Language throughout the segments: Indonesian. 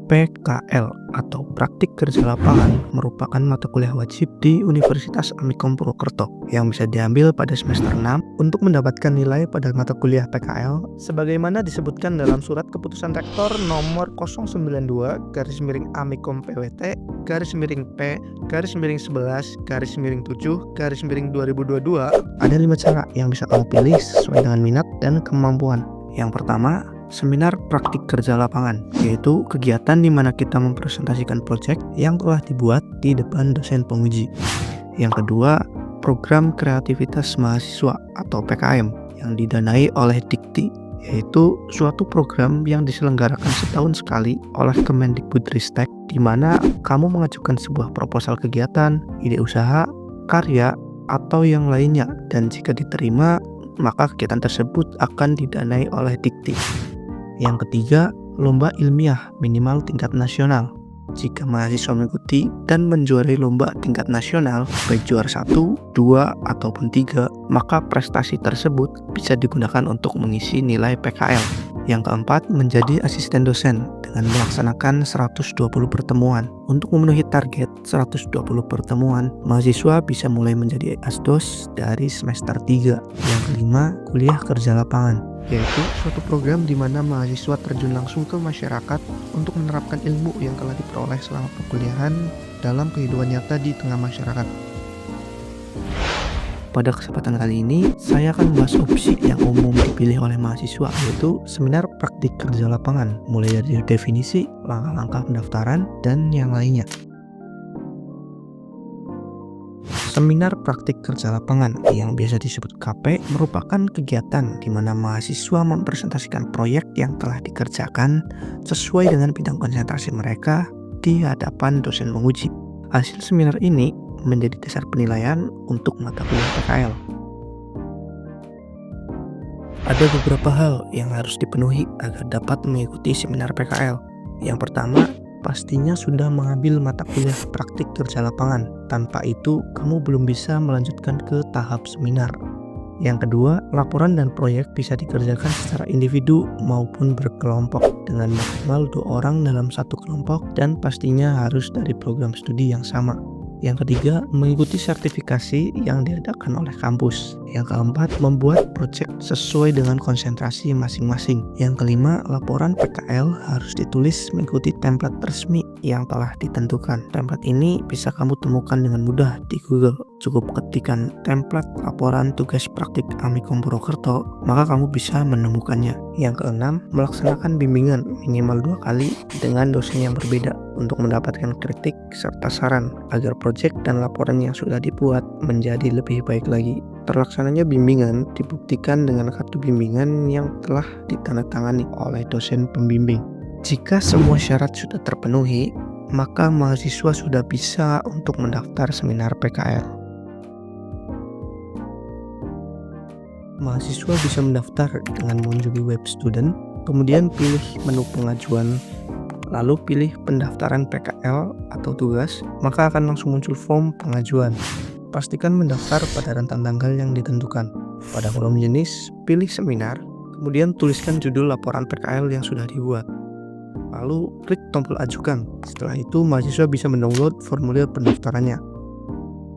PKL atau Praktik Kerja Lapangan merupakan mata kuliah wajib di Universitas Amikom Purwokerto yang bisa diambil pada semester 6 untuk mendapatkan nilai pada mata kuliah PKL sebagaimana disebutkan dalam Surat Keputusan Rektor nomor 092/Amikom PWT P/11/11/2022. Ada 5 cara yang bisa kamu pilih sesuai dengan minat dan kemampuan. Yang pertama, seminar praktik kerja lapangan, yaitu kegiatan di mana kita mempresentasikan proyek yang telah dibuat di depan dosen penguji. Yang kedua, program kreativitas mahasiswa atau PKM yang didanai oleh Dikti, yaitu suatu program yang diselenggarakan setahun sekali oleh Kemendikbudristek, di mana kamu mengajukan sebuah proposal kegiatan, ide usaha, karya, atau yang lainnya, dan jika diterima, maka kegiatan tersebut akan didanai oleh Dikti. Yang ketiga, lomba ilmiah minimal tingkat nasional. Jika mahasiswa mengikuti dan menjuarai lomba tingkat nasional, baik juara 1, 2, ataupun 3, maka prestasi tersebut bisa digunakan untuk mengisi nilai PKL. Yang keempat, menjadi asisten dosen dengan melaksanakan 120 pertemuan. Untuk memenuhi target 120 pertemuan, mahasiswa bisa mulai menjadi asdos dari semester 3. Yang kelima, kuliah kerja lapangan, yaitu suatu program di mana mahasiswa terjun langsung ke masyarakat untuk menerapkan ilmu yang telah diperoleh selama perkuliahan dalam kehidupan nyata di tengah masyarakat. Pada kesempatan kali ini, saya akan membahas opsi yang umum dipilih oleh mahasiswa, yaitu seminar praktik kerja lapangan, mulai dari definisi, langkah-langkah pendaftaran, dan yang lainnya. Seminar praktik kerja lapangan yang biasa disebut KP merupakan kegiatan di mana mahasiswa mempresentasikan proyek yang telah dikerjakan sesuai dengan bidang konsentrasi mereka di hadapan dosen penguji. Hasil seminar ini menjadi dasar penilaian untuk mata kuliah PKL. Ada beberapa hal yang harus dipenuhi agar dapat mengikuti seminar PKL. Yang pertama, pastinya sudah mengambil mata kuliah praktik kerja lapangan. Tanpa itu, kamu belum bisa melanjutkan ke tahap seminar. Yang kedua, laporan dan proyek bisa dikerjakan secara individu maupun berkelompok dengan maksimal 2 orang dalam satu kelompok dan pastinya harus dari program studi yang sama. Yang ketiga, mengikuti sertifikasi yang diadakan oleh kampus. Yang keempat, membuat proyek sesuai dengan konsentrasi masing-masing. Yang kelima, laporan PKL harus ditulis mengikuti template resmi yang telah ditentukan. Template ini bisa kamu temukan dengan mudah di Google. Cukup ketikkan template laporan tugas praktik Amikom Purwokerto, maka kamu bisa menemukannya. Yang keenam, melaksanakan bimbingan minimal 2 kali dengan dosen yang berbeda untuk mendapatkan kritik serta saran agar proyek dan laporan yang sudah dibuat menjadi lebih baik lagi. Terlaksananya bimbingan dibuktikan dengan kartu bimbingan yang telah ditandatangani oleh dosen pembimbing. Jika semua syarat sudah terpenuhi, maka mahasiswa sudah bisa untuk mendaftar seminar PKL. Mahasiswa bisa mendaftar dengan mengunjungi web student, kemudian pilih menu pengajuan, lalu pilih pendaftaran PKL atau tugas, maka akan langsung muncul form pengajuan. Pastikan mendaftar pada rentang tanggal yang ditentukan. Pada kolom jenis, pilih seminar, kemudian tuliskan judul laporan PKL yang sudah dibuat. Lalu klik tombol ajukan. Setelah itu, mahasiswa bisa mendownload formulir pendaftarannya.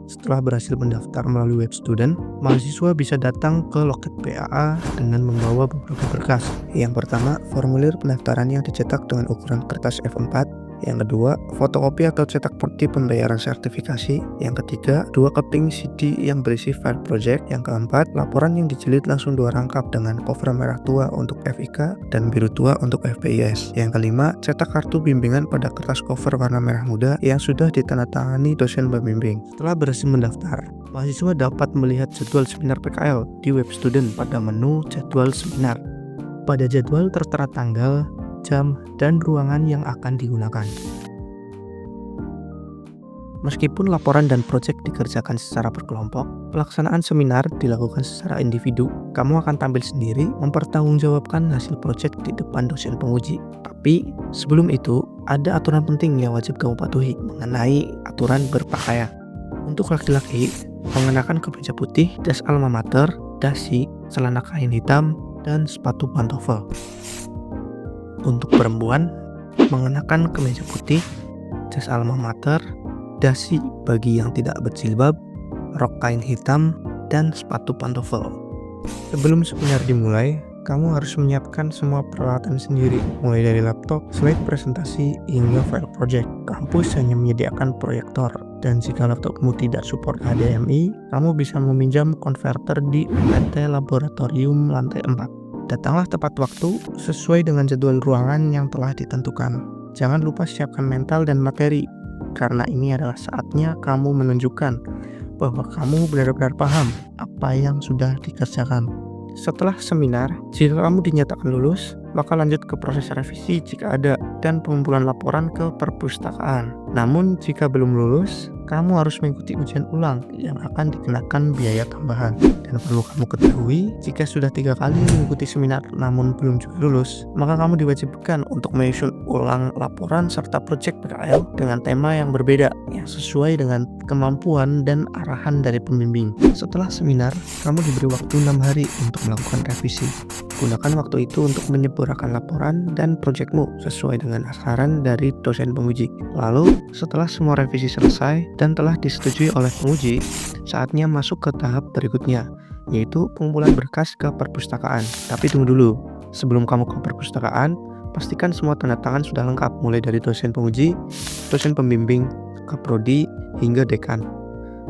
Setelah berhasil mendaftar melalui web student, mahasiswa bisa datang ke loket BAA dengan membawa beberapa berkas. Yang pertama, formulir pendaftaran yang dicetak dengan ukuran kertas A4. Yang kedua, fotokopi atau cetak bukti pembayaran sertifikasi. Yang ketiga, 2 keping CD yang berisi file project. Yang keempat, laporan yang dijilid langsung 2 rangkap dengan cover merah tua untuk FIK dan biru tua untuk FPIS. Yang kelima, cetak kartu bimbingan pada kertas cover warna merah muda yang sudah ditandatangani dosen pembimbing. Setelah berhasil mendaftar, mahasiswa dapat melihat jadwal seminar PKL di web student pada menu jadwal seminar. Pada jadwal tertera tanggal, jam, dan ruangan yang akan digunakan. Meskipun laporan dan proyek dikerjakan secara berkelompok, pelaksanaan seminar dilakukan secara individu. Kamu akan tampil sendiri mempertanggungjawabkan hasil proyek di depan dosen penguji. Tapi sebelum itu, ada aturan penting yang wajib kamu patuhi mengenai aturan berpakaian. Untuk laki-laki, mengenakan kemeja putih, jas alma mater, dasi, celana kain hitam, dan sepatu pantofel. Untuk perempuan, mengenakan kemeja putih, jas alma mater, dasi bagi yang tidak berjilbab, rok kain hitam, dan sepatu pantofel. Sebelum seminar dimulai, kamu harus menyiapkan semua peralatan sendiri, mulai dari laptop, slide presentasi, hingga file project. Kampus hanya menyediakan proyektor, dan jika laptopmu tidak support HDMI, kamu bisa meminjam konverter di UPT Laboratorium lantai 4. Datanglah tepat waktu sesuai dengan jadwal ruangan yang telah ditentukan. Jangan lupa siapkan mental dan materi, karena ini adalah saatnya kamu menunjukkan bahwa kamu benar-benar paham apa yang sudah dikerjakan. Setelah seminar, jika kamu dinyatakan lulus, maka lanjut ke proses revisi jika ada dan pengumpulan laporan ke perpustakaan. Namun jika belum lulus, kamu harus mengikuti ujian ulang yang akan dikenakan biaya tambahan. Dan perlu kamu ketahui, jika sudah 3 kali mengikuti seminar namun belum juga lulus, maka kamu diwajibkan untuk menyusun ulang laporan serta proyek PKL dengan tema yang berbeda, yang sesuai dengan kemampuan dan arahan dari pembimbing. Setelah seminar, kamu diberi waktu 6 hari untuk melakukan revisi. Gunakan waktu itu untuk menyempurnakan laporan dan proyekmu sesuai dengan saran dari dosen penguji. Lalu, setelah semua revisi selesai dan telah disetujui oleh penguji, saatnya masuk ke tahap berikutnya, yaitu pengumpulan berkas ke perpustakaan. Tapi tunggu dulu, sebelum kamu ke perpustakaan, pastikan semua tanda tangan sudah lengkap, mulai dari dosen penguji, dosen pembimbing, kaprodi, hingga dekan.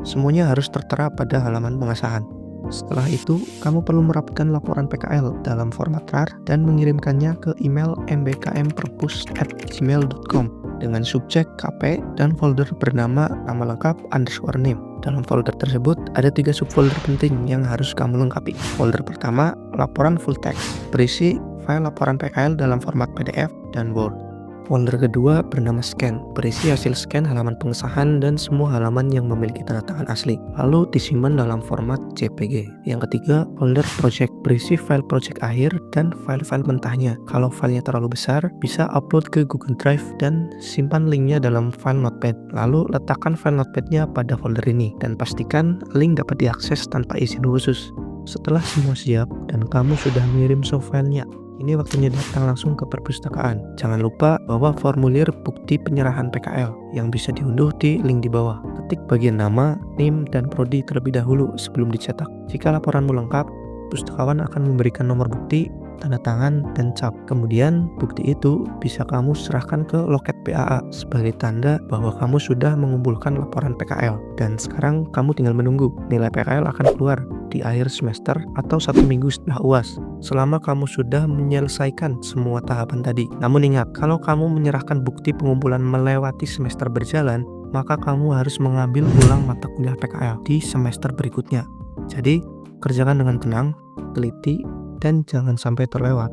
Semuanya harus tertera pada halaman pengesahan. Setelah itu, kamu perlu merapikan laporan PKL dalam format RAR dan mengirimkannya ke email mbkmperpus@gmail.com dengan subjek KP dan folder bernama nama lengkap _name. Dalam folder tersebut ada 3 subfolder penting yang harus kamu lengkapi. Folder pertama, laporan full text, berisi file laporan PKL dalam format PDF dan Word. Folder kedua bernama scan, berisi hasil scan halaman pengesahan dan semua halaman yang memiliki tanda tangan asli, lalu disimpan dalam format JPG. Yang ketiga, folder project, berisi file project akhir dan file-file mentahnya. Kalau filenya terlalu besar, bisa upload ke Google Drive dan simpan linknya dalam file notepad. Lalu letakkan file notepadnya pada folder ini dan pastikan link dapat diakses tanpa izin khusus. Setelah semua siap dan kamu sudah mengirim softfilenya, ini waktunya datang langsung ke perpustakaan. Jangan lupa bawa formulir bukti penyerahan PKL yang bisa diunduh di link di bawah. Ketik bagian nama, NIM, dan prodi terlebih dahulu sebelum dicetak. Jika laporanmu lengkap, pustakawan akan memberikan nomor bukti, tanda tangan, dan cap. Kemudian bukti itu bisa kamu serahkan ke loket PAA sebagai tanda bahwa kamu sudah mengumpulkan laporan PKL. Dan sekarang kamu tinggal menunggu. Nilai PKL akan keluar di akhir semester atau 1 minggu setelah UAS, selama kamu sudah menyelesaikan semua tahapan tadi. Namun ingat, kalau kamu menyerahkan bukti pengumpulan melewati semester berjalan, maka kamu harus mengambil ulang mata kuliah PKL di semester berikutnya. Jadi, kerjakan dengan tenang, teliti, dan jangan sampai terlewat.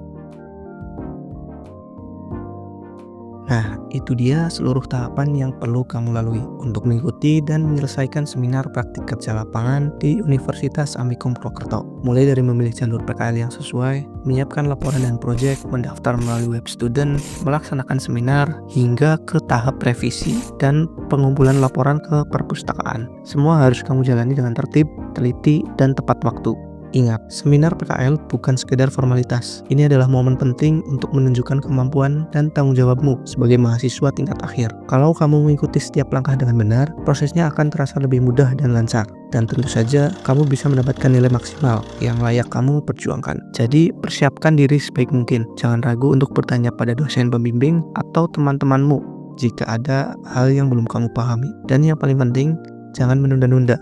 Nah, itu dia seluruh tahapan yang perlu kamu lalui untuk mengikuti dan menyelesaikan seminar praktik kerja lapangan di Universitas Amikom Purwokerto. Mulai dari memilih jalur PKL yang sesuai, menyiapkan laporan dan proyek, mendaftar melalui web student, melaksanakan seminar, hingga ke tahap revisi dan pengumpulan laporan ke perpustakaan. Semua harus kamu jalani dengan tertib, teliti, dan tepat waktu. Ingat, seminar PKL bukan sekedar formalitas. Ini adalah momen penting untuk menunjukkan kemampuan dan tanggung jawabmu sebagai mahasiswa tingkat akhir. Kalau kamu mengikuti setiap langkah dengan benar, prosesnya akan terasa lebih mudah dan lancar. Dan tentu saja, kamu bisa mendapatkan nilai maksimal yang layak kamu perjuangkan. Jadi, persiapkan diri sebaik mungkin. Jangan ragu untuk bertanya pada dosen pembimbing atau teman-temanmu jika ada hal yang belum kamu pahami. Dan yang paling penting, jangan menunda-nunda.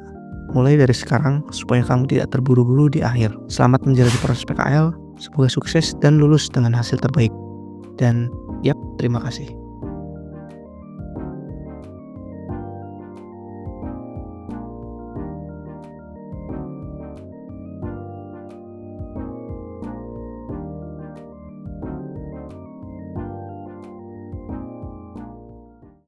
Mulai dari sekarang supaya kamu tidak terburu-buru di akhir. Selamat menjalani proses PKL, semoga sukses dan lulus dengan hasil terbaik. Dan terima kasih.